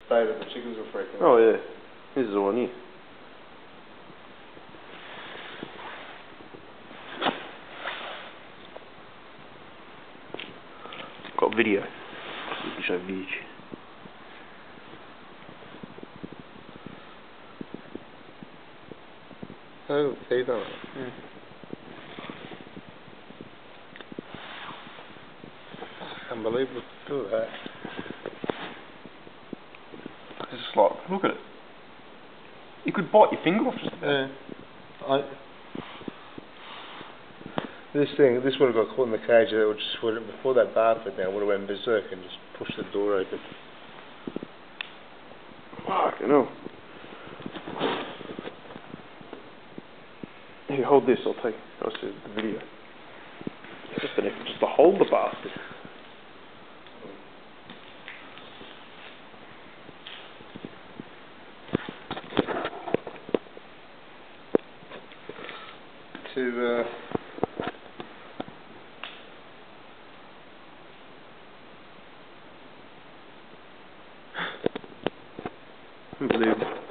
David, the chickens were freaking out. Oh yeah, this is the one here. Got video. You can show video. Oh, see that? Yeah. Unbelievable. Look at that. It's just like, look at it. You could bite your finger off just about. Yeah. This would have got caught in the cage. It would just before that bar fit down, would have went berserk and just pushed the door open. Fucking hell. Here, hold this. I'll see the video. Just to hold the bastard. Unbelievable.